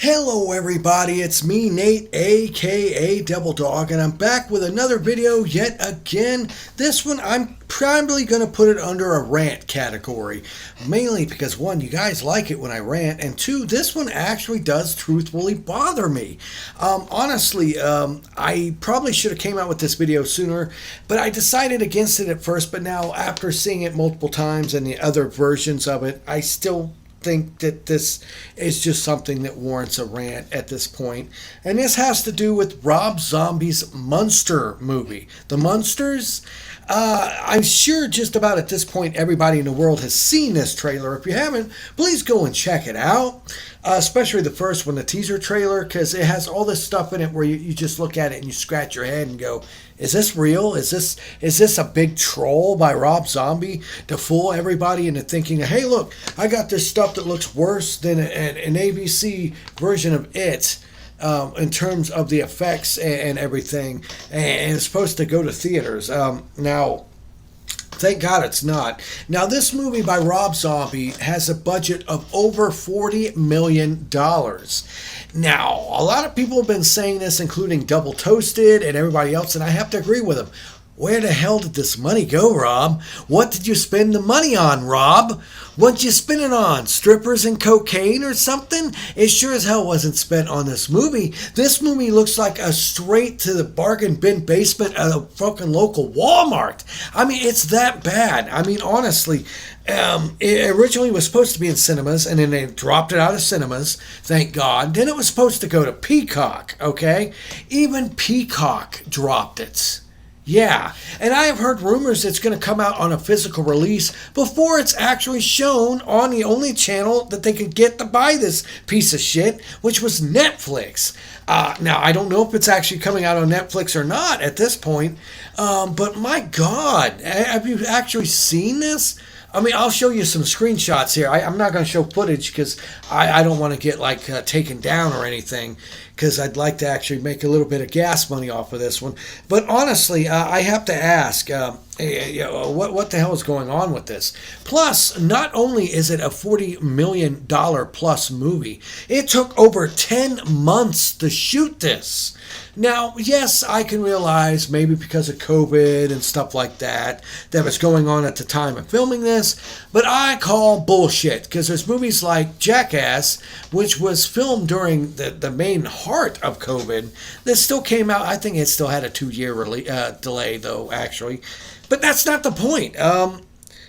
Hello everybody, it's me Nate aka Devil Dog, and I'm back with another video yet again. This one I'm probably going to put it under a rant category, mainly because one, you guys like it when I rant, and two, this one actually does truthfully bother me. Honestly, I probably should have came out with this video sooner, but I decided against it at first, but now after seeing it multiple times and the other versions of it, I still think that this is just something that warrants a rant at this point. And this has to do with Rob Zombie's Munster movie. The Munsters? I'm sure just about at this point everybody in the world has seen this trailer. If you haven't, please go and check it out. Especially the first one, the teaser trailer, because it has all this stuff in it where you just look at it and you scratch your head and go, is this real? Is this a big troll by Rob Zombie to fool everybody into thinking, hey, look, I got this stuff that looks worse than an ABC version of it in terms of the effects and everything, and it's supposed to go to theaters. Now, thank God it's not. Now, this movie by Rob Zombie has a budget of over $40 million. Now, a lot of people have been saying this, including Double Toasted and everybody else, and I have to agree with them. Where the hell did this money go, Rob? What did you spend the money on, Rob? What'd you spend it on? Strippers and cocaine or something? It sure as hell wasn't spent on this movie. This movie looks like a straight to the bargain bin basement of a fucking local Walmart. I mean, it's that bad. I mean, honestly, it originally was supposed to be in cinemas, and then they dropped it out of cinemas, thank God. Then it was supposed to go to Peacock, okay? Even Peacock dropped it. Yeah, and I have heard rumors it's going to come out on a physical release before it's actually shown on the only channel that they could get to buy this piece of shit, which was Netflix. Now, I don't know if it's actually coming out on Netflix or not at this point, but my God, have you actually seen this? I mean, I'll show you some screenshots here. I'm not going to show footage because I don't want to get taken down or anything, because I'd like to actually make a little bit of gas money off of this one. But honestly, I have to ask, what the hell is going on with this? Plus, not only is it a $40 million plus movie, it took over 10 months to shoot this. Now, yes, I can realize maybe because of COVID and stuff like that was going on at the time of filming this, but I call bullshit, because there's movies like Jackass, which was filmed during the main heart of COVID, that still came out. I think it still had a 2-year delay, though, actually. But that's not the point.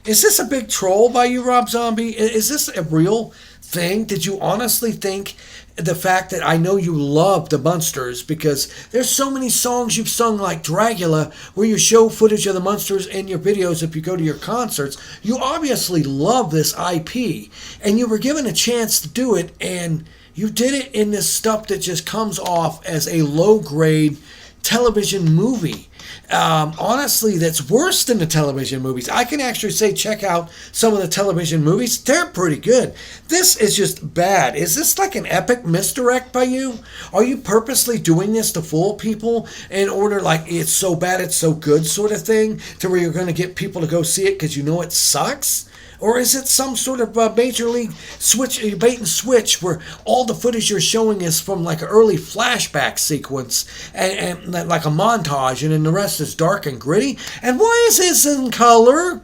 Is this a big troll by you, Rob Zombie? Is this a real thing? Did you honestly think the fact that I know you love the Munsters, because there's so many songs you've sung like Dragula where you show footage of the Munsters in your videos if you go to your concerts, you obviously love this IP, and you were given a chance to do it, and you did it in this stuff that just comes off as a low-grade television movie. Honestly, that's worse than the television movies. I can actually say check out some of the television movies. They're pretty good. This is just bad. Is this like an epic misdirect by you? Are you purposely doing this to fool people in order, like, it's so bad it's so good sort of thing, to where you're going to get people to go see it because you know it sucks? Or is it some sort of major league bait and switch where all the footage you're showing is from like an early flashback sequence and like a montage, and then the rest is dark and gritty? And why is this in color?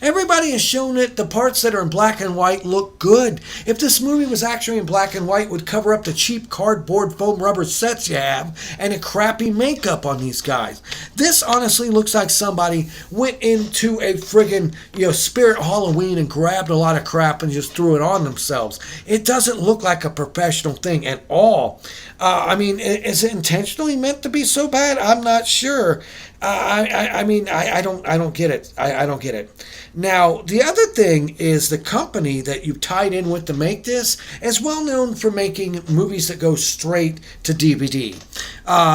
Everybody has shown it. The parts that are in black and white look good. If this movie was actually in black and white, it would cover up the cheap cardboard foam rubber sets you have and the crappy makeup on these guys. This honestly looks like somebody went into a friggin' Spirit Halloween and grabbed a lot of crap and just threw it on themselves. It doesn't look like a professional thing at all. I mean, is it intentionally meant to be so bad? I'm not sure. I don't get it. I don't get it. Now, the other thing is the company that you tied in with to make this is well known for making movies that go straight to DVD,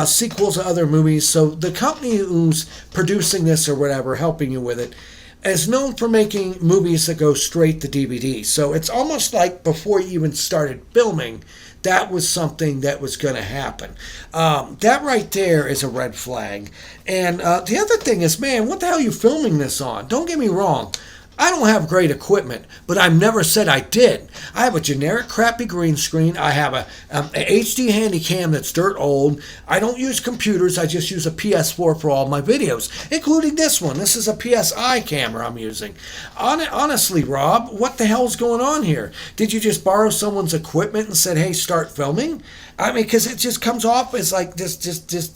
sequels to other movies. So the company who's producing this or whatever, helping you with it, is known for making movies that go straight to DVD. So it's almost like before you even started filming, that was something that was going to happen. That right there is a red flag. And the other thing is, man, what the hell are you filming this on? Don't get me wrong. I don't have great equipment, but I've never said I did. I have a generic crappy green screen. I have a HD Handycam that's dirt old. I don't use computers. I just use a PS4 for all my videos, including this one. This is a PSI camera I'm using. Honestly, Rob, what the hell's going on here? Did you just borrow someone's equipment and said, hey, start filming? I mean, because it just comes off as like just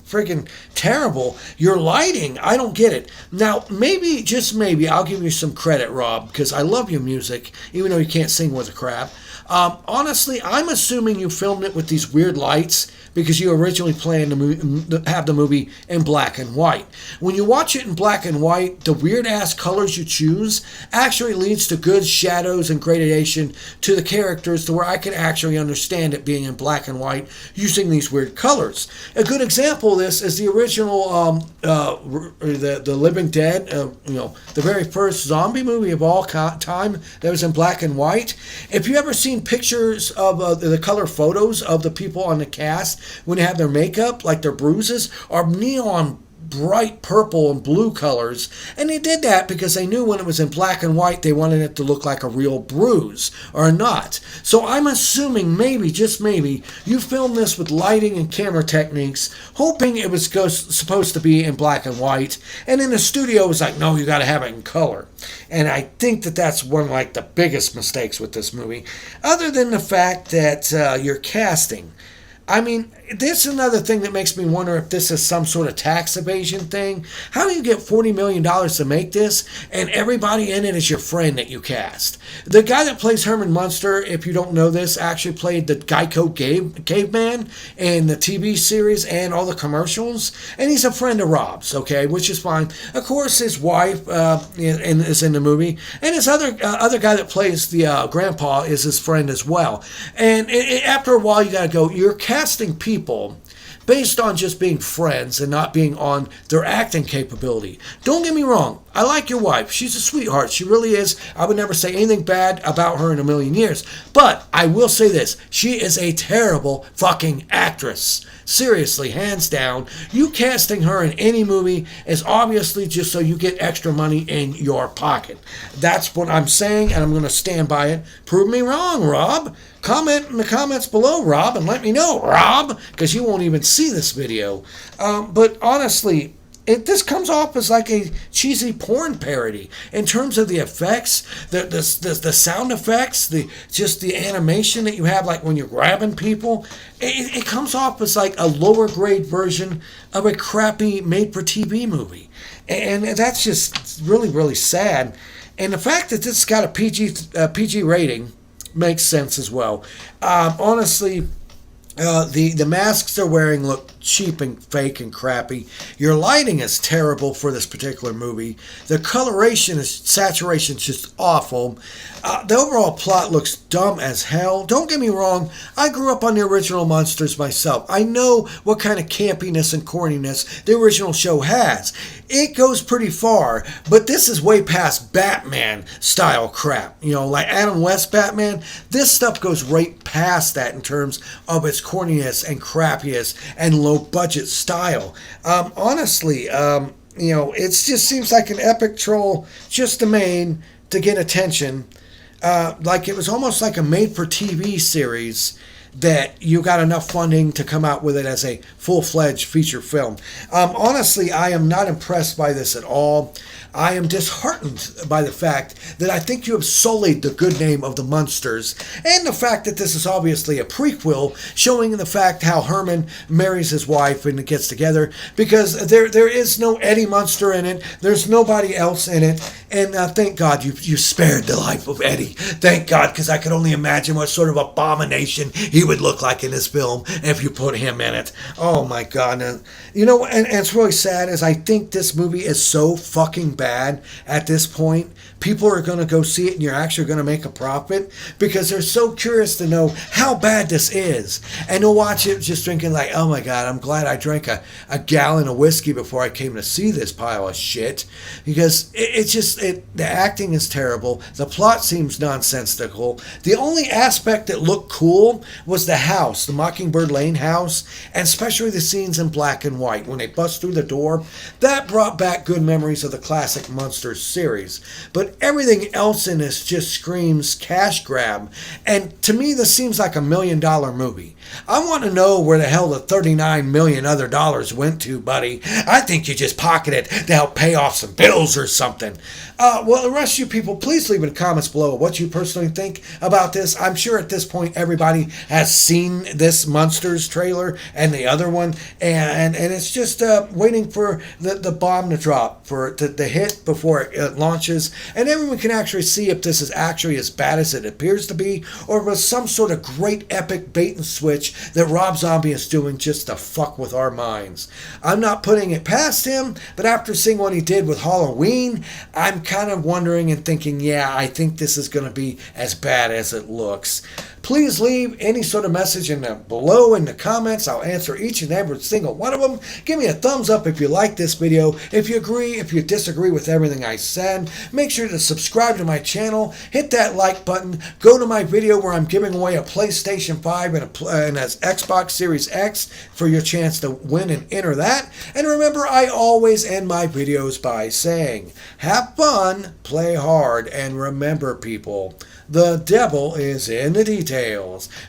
friggin' terrible. Your lighting, I don't get it. Now, maybe, just maybe, I'll give you some credit, Rob, because I love your music, even though you can't sing worth a crap. Honestly, I'm assuming you filmed it with these weird lights because you originally planned to have the movie in black and white. When you watch it in black and white, the weird-ass colors you choose actually leads to good shadows and gradation to the characters to where I can actually understand it being in black and white using these weird colors. A good example of this is the original the Living Dead, the very first zombie movie of all time that was in black and white. If you ever seen pictures of the color photos of the people on the cast when they have their makeup, like their bruises, are neon bright purple and blue colors, and they did that because they knew when it was in black and white they wanted it to look like a real bruise or not. So I'm assuming maybe, just maybe, you filmed this with lighting and camera techniques hoping it was supposed to be in black and white, and in the studio it was like, no, you got to have it in color. And I think that that's one of like the biggest mistakes with this movie, other than the fact that your casting. I mean, this is another thing that makes me wonder if this is some sort of tax evasion thing. How do you get $40 million to make this, and everybody in it is your friend that you cast? The guy that plays Herman Munster, if you don't know this, actually played the Geico caveman in the TV series and all the commercials, and he's a friend of Rob's, okay, which is fine. Of course, his wife is in the movie, and his other guy that plays the grandpa is his friend as well. And after a while, you got to go, you're casting people based on just being friends and not being on their acting capability. Don't get me wrong, I like your wife. She's a sweetheart. She really is. I would never say anything bad about her in a million years. But I will say this, she is a terrible fucking actress. Seriously, hands down. You casting her in any movie is obviously just so you get extra money in your pocket. That's what I'm saying, and I'm going to stand by it. Prove me wrong, Rob. Comment in the comments below, Rob, and let me know, Rob, because you won't even see this video. But honestly, this comes off as like a cheesy porn parody in terms of the effects, the sound effects, the animation that you have, like when you're grabbing people. It comes off as like a lower grade version of a crappy made-for-TV movie, and that's just really, really sad. And the fact that this got a PG rating makes sense as well. Honestly, the masks they're wearing look cheap and fake and crappy. Your lighting is terrible for this particular movie. The saturation is just awful. The overall plot looks dumb as hell. Don't get me wrong, I grew up on the original Munsters myself. I know what kind of campiness and corniness the original show has. It goes pretty far, but this is way past Batman style crap. Like Adam West Batman, this stuff goes right past that in terms of its corniness and crappiness and low budget style. Honestly, it just seems like an epic troll just made to get attention. Like it was almost like a made-for-TV series that you got enough funding to come out with it as a full-fledged feature film. Honestly, I am not impressed by this at all. I am disheartened by the fact that I think you have sullied the good name of the Munsters, and the fact that this is obviously a prequel showing the fact how Herman marries his wife and it gets together, because there is no Eddie Munster in it, there's nobody else in it, and thank God you spared the life of Eddie. Thank God, because I could only imagine what sort of abomination he would look like in this film if you put him in it. Oh my God. And it's really sad, is I think this movie is so fucking bad at this point. People are going to go see it and you're actually going to make a profit because they're so curious to know how bad this is. And they'll watch it just drinking like, oh my God, I'm glad I drank a gallon of whiskey before I came to see this pile of shit. Because it's the acting is terrible. The plot seems nonsensical. The only aspect that looked cool was the house, the Mockingbird Lane house, and especially the scenes in black and white when they bust through the door. That brought back good memories of the classic Munsters series. But everything else in this just screams cash grab. And to me, this seems like $1 million movie. I want to know where the hell the 39 million other dollars went to, buddy. I think you just pocketed to help pay off some bills or something. Well, the rest of you people, please leave in the comments below what you personally think about this. I'm sure at this point everybody has seen this Munsters trailer and the other one, and it's just waiting for the bomb to drop, for it to hit before it launches, and everyone can actually see if this is actually as bad as it appears to be, or was some sort of great epic bait and switch that Rob Zombie is doing just to fuck with our minds. I'm not putting it past him, but after seeing what he did with Halloween, I'm kind of wondering and thinking, yeah, I think this is going to be as bad as it looks. Please leave any sort of message below in the comments. I'll answer each and every single one of them. Give me a thumbs up if you like this video. If you agree, if you disagree with everything I said, make sure to subscribe to my channel. Hit that like button. Go to my video where I'm giving away a PlayStation 5 and an Xbox Series X for your chance to win and enter that. And remember, I always end my videos by saying, have fun, play hard, and remember, people, the devil is in the details.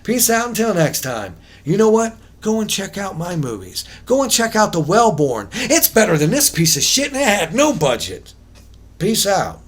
Peace out until next time. You know what? Go and check out my movies. Go and check out The Wellborn. It's better than this piece of shit and it had no budget. Peace out.